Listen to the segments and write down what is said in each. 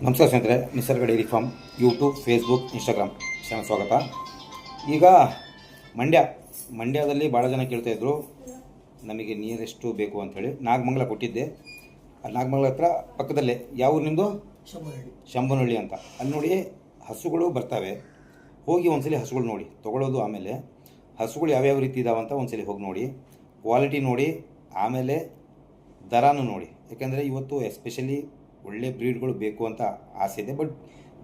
ನಮಸ್ಕಾರ ಸ್ನೇಹಿತರೆ, ನಿಸರ್ಗ dairy farm YouTube, Facebook, Instagram channel ಸ್ವಾಗತ. ಈಗ ಮಂಡ್ಯದಲ್ಲಿ ಭಾಳ ಜನ ಕೇಳ್ತಾಯಿದ್ರು ನಮಗೆ ನೀರೆಷ್ಟು ಬೇಕು ಅಂಥೇಳಿ. ನಾಗಮಂಗಲ ಕೊಟ್ಟಿದ್ದೆ. ನಾಗಮಂಗಲ ಹತ್ರ ಪಕ್ಕದಲ್ಲೇ ಯಾವ ಊರು ನಿಮ್ಮದು? ಶಂಭನಹಳ್ಳಿ ಅಂತ. ಅಲ್ಲಿ ನೋಡಿ ಹಸುಗಳು ಬರ್ತವೆ. ಹೋಗಿ ಒಂದ್ಸಲಿ ಹಸುಗಳು ನೋಡಿ ತೊಗೊಳ್ಳೋದು. ಆಮೇಲೆ ಹಸುಗಳು ಯಾವ್ಯಾವ ರೀತಿ ಇದಾವೆ ಅಂತ ಒಂದ್ಸಲಿ ಹೋಗಿ ನೋಡಿ, ಕ್ವಾಲಿಟಿ ನೋಡಿ, ಆಮೇಲೆ ದರಾನು ನೋಡಿ. ಯಾಕೆಂದರೆ ಇವತ್ತು ಎಸ್ಪೆಷಲಿ ಒಳ್ಳೆ ಬ್ರೀಡ್ಗಳು ಬೇಕು ಅಂತ ಆಸೆ ಇದೆ, ಬಟ್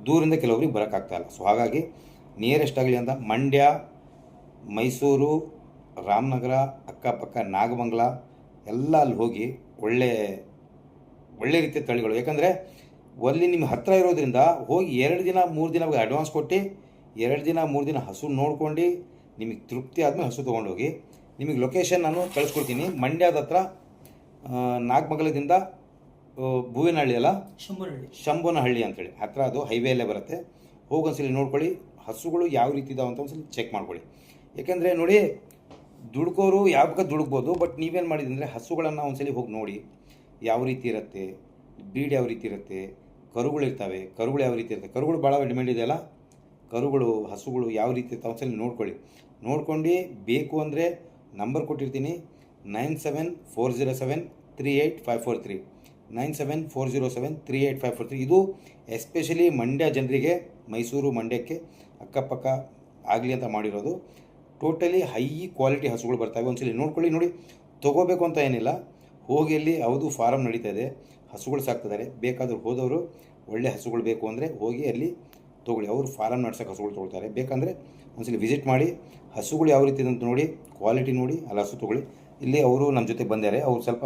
ದೂರಿಂದ ಕೆಲವರಿಗೆ ಬರೋಕ್ಕಾಗ್ತಾಯಿಲ್ಲ. ಸೊ ಹಾಗಾಗಿ ನಿಯರೆಸ್ಟ್ ಆಗಲಿ ಅಂತ ಮಂಡ್ಯ, ಮೈಸೂರು, ರಾಮನಗರ, ಅಕ್ಕಪಕ್ಕ ನಾಗಮಂಗಲ ಎಲ್ಲ ಅಲ್ಲಿ ಹೋಗಿ ಒಳ್ಳೆ ರೀತಿಯ ತಳಿಗಳು. ಯಾಕಂದರೆ ಅಲ್ಲಿ ನಿಮ್ಮ ಹತ್ತಿರ ಇರೋದ್ರಿಂದ ಹೋಗಿ 2 ದಿನ 3 ದಿನ ಅಡ್ವಾನ್ಸ್ ಕೊಟ್ಟು 2 ದಿನ 3 ದಿನ ಹಸು ನೋಡ್ಕೊಂಡು ನಿಮಗೆ ತೃಪ್ತಿ ಆದಮೇಲೆ ಹಸು ತೊಗೊಂಡೋಗಿ. ನಿಮಗೆ ಲೊಕೇಶನ್ ನಾನು ಕಳಿಸ್ಕೊಡ್ತೀನಿ. ಮಂಡ್ಯದ ಹತ್ರ ನಾಗಮಂಗಲದಿಂದ ಭೂವಿನಹಳ್ಳಿ ಅಲ್ಲ, ಶಂಭನಹಳ್ಳಿ ಅಂತೇಳಿ ಹತ್ರ, ಅದು ಹೈವೇಲ್ಲೇ ಬರುತ್ತೆ. ಹೋಗೊಂದ್ಸಲಿ ನೋಡ್ಕೊಳ್ಳಿ ಹಸುಗಳು ಯಾವ ರೀತಿ ಇದಾವೆ ಅಂತ ಒಂದ್ಸಲಿ ಚೆಕ್ ಮಾಡ್ಕೊಳ್ಳಿ. ಯಾಕೆಂದರೆ ನೋಡಿ, ದುಡ್ಕೋರು ಯಾವ ಬೇಕಾದ ದುಡುಕ್ಬೋದು, ಬಟ್ ನೀವೇನು ಮಾಡಿದಂದರೆ ಹಸುಗಳನ್ನು ಒಂದ್ಸಲಿ ಹೋಗಿ ನೋಡಿ ಯಾವ ರೀತಿ ಇರುತ್ತೆ, ಬ್ರೀಡ್ ಯಾವ ರೀತಿ ಇರುತ್ತೆ, ಕರುಗಳಿರ್ತವೆ, ಕರುಗಳು ಯಾವ ರೀತಿ ಇರುತ್ತೆ. ಕರುಗಳು ಭಾಳ ಡಿಮ್ಯಾಂಡ್ ಇದೆಯಲ್ಲ, ಕರುಗಳು ಹಸುಗಳು ಯಾವ ರೀತಿ ಇರ್ತಾವೆ ಒಂದ್ಸಲಿ ನೋಡ್ಕೊಳ್ಳಿ. ನೋಡ್ಕೊಂಡು ಬೇಕು ಅಂದರೆ ನಂಬರ್ ಕೊಟ್ಟಿರ್ತೀನಿ, 9740738543 9740738543. ಇದು ಎಸ್ಪೆಷಲಿ ಮಂಡ್ಯ ಜನರಿಗೆ, ಮೈಸೂರು ಮಂಡ್ಯಕ್ಕೆ ಅಕ್ಕಪಕ್ಕ ಆಗಲಿ ಅಂತ ಮಾಡಿರೋದು. ಟೋಟಲಿ ಹೈ ಕ್ವಾಲಿಟಿ ಹಸುಗಳು ಬರ್ತವೆ. ಒಂದ್ಸಲಿ ನೋಡ್ಕೊಳ್ಳಿ. ನೋಡಿ, ತೊಗೋಬೇಕು ಅಂತ ಏನಿಲ್ಲ, ಹೋಗಿ ಅಲ್ಲಿ ಯಾವುದು ಫಾರಮ್ ನಡೀತಾ ಇದೆ, ಹಸುಗಳು ಸಾಕ್ತಿದ್ದಾರೆ. ಬೇಕಾದರೂ ಹೋದವರು ಒಳ್ಳೆ ಹಸುಗಳು ಬೇಕು ಅಂದರೆ ಹೋಗಿ ಅಲ್ಲಿ ತೊಗೊಳ್ಳಿ. ಅವರು ಫಾರಮ್ ನಡ್ಸೋಕೆ ಹಸುಗಳು ತೊಗೊಳ್ತಾರೆ. ಬೇಕಂದರೆ ಒಂದ್ಸಲಿ ವಿಸಿಟ್ ಮಾಡಿ ಹಸುಗಳು ಯಾವ ರೀತಿ ಅಂತ ನೋಡಿ, ಕ್ವಾಲಿಟಿ ನೋಡಿ ಅಲ್ಲಿ ಹಸು ತೊಗೊಳ್ಳಿ. ಇಲ್ಲಿ ಅವರು ನಮ್ಮ ಜೊತೆ ಬಂದ್ದಾರೆ. ಅವ್ರು ಸ್ವಲ್ಪ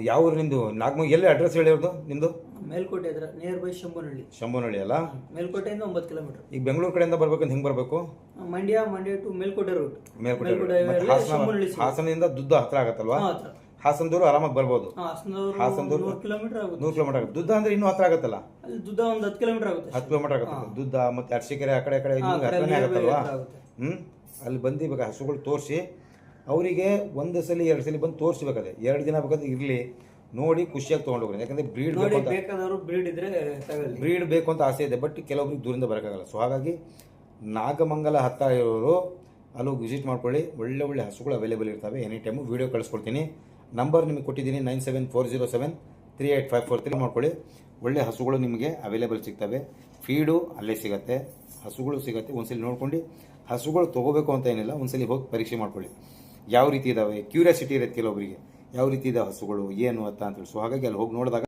ಯಾವ ಊರು ನಿಮ್ಮದು? ನಾಗಮಂಗಲ. ಎಲ್ಲಿ ಅಡ್ರೆಸ್ ಹೇಳಿರೋದು ನಿಮ್ಮದು? ಮೇಲ್ಕೋಟೆ ಹತ್ರ, ನಿಯರ್ ಬೈ ಶಂಭನಹಳ್ಳಿ ಅಲ್ಲ? ಮೇಲ್ಕೋಟೆಯಿಂದ 9 ಕಿಲೋಮೀಟರ್. ಈಗ ಬೆಂಗಳೂರು ಕಡೆಯಿಂದ ಬರ್ಬೇಕಂತ ಹಿಂಗೆ ಬರಬೇಕು? Mandya to Melkote route. ಹಾಸನದಿಂದ ದುದ್ದ ಹತ್ರ ಆಗತ್ತಲ್ವಾ? ಹಾಸನದವರು ಆರಾಮಾಗಿ ಬರ್ಬೋದು. ಹಾಸನದವರು 100 ಕಿಲೋಮೀಟರ್ ಆಗುತ್ತೆ. 100 ಕಿಲೋಮೀಟರ್ ಆಗುತ್ತೆ. ದುದ್ದ ಅಂದ್ರೆ ಇನ್ನೂ ಹತ್ರ ಆಗತ್ತಲ್ಲ? ದುದ್ದ ಒಂದು 10 ಕಿಲೋಮೀಟರ್ ಆಗುತ್ತೆ. 10 ಕಿಲೋಮೀಟರ್ ಆಗುತ್ತೆ. ದುದ್ದ ಮತ್ತೆ ಅರಸೀಕೆರೆ ಆ ಕಡೆ ಹತ್ರನೇ ಆಗತ್ತಲ್ವಾ? ಅಲ್ಲಿ ಬಂದು ಇವಾಗ ಹಸುಗಳು ತೋರಿಸಿ ಅವರಿಗೆ 1 ಸಲ 2 ಸಲ ಬಂದು ತೋರಿಸ್ಬೇಕಾದ್ರೆ 2 ದಿನ ಬೇಕಾದ್ರೆ ಇರಲಿ, ನೋಡಿ ಖುಷಿಯಾಗಿ ತೊಗೊಂಡೋಗ್ರಿ. ಯಾಕಂದರೆ ಬ್ರೀಡ್ ಬೇಕು ಅಂತ ಆಸೆ ಇದೆ, ಬಟ್ ಕೆಲವೊಬ್ರಿಗೆ ದೂರಿಂದ ಬರೋಕ್ಕಾಗಲ್ಲ. ಸೊ ಹಾಗಾಗಿ ನಾಗಮಂಗಲ ಹತ್ತಿರ ಇರೋರು ಅಲ್ಲಿ ವಿಸಿಟ್ ಮಾಡ್ಕೊಳ್ಳಿ. ಒಳ್ಳೆ ಹಸುಗಳು ಅವೈಲೇಬಲ್ ಇರ್ತವೆ. ಎನಿ ಟೈಮು ವೀಡಿಯೋ ಕಳಿಸ್ಕೊಡ್ತೀನಿ. ನಂಬರ್ ನಿಮಗೆ ಕೊಟ್ಟಿದ್ದೀನಿ, 9740738543 ಮಾಡ್ಕೊಳ್ಳಿ. ಒಳ್ಳೆ ಹಸುಗಳು ನಿಮಗೆ ಅವೈಲೇಬಲ್ ಸಿಗ್ತವೆ. ಫೀಡು ಅಲ್ಲೇ ಸಿಗುತ್ತೆ, ಹಸುಗಳು ಸಿಗುತ್ತೆ. ಒಂದ್ಸಲಿ ನೋಡ್ಕೊಂಡು ಹಸುಗಳು ತೊಗೋಬೇಕು ಅಂತ ಏನಿಲ್ಲ, ಒಂದ್ಸಲಿ ಹೋಗಿ ಪರೀಕ್ಷೆ ಮಾಡ್ಕೊಳ್ಳಿ ಯಾವ ರೀತಿ ಇದ್ದಾವೆ. ಕ್ಯೂರಿಯಾಸಿಟಿ ಇರುತ್ತೆ ಕೆಲವೊಬ್ಬರಿಗೆ, ಯಾವ ರೀತಿ ಇದಾವೆ ಹಸುಗಳು ಏನು ಅಂತ ಅಂತೇಳಿ. ಸೊ ಹಾಗಾಗಿ ಅಲ್ಲಿ ಹೋಗಿ ನೋಡಿದಾಗ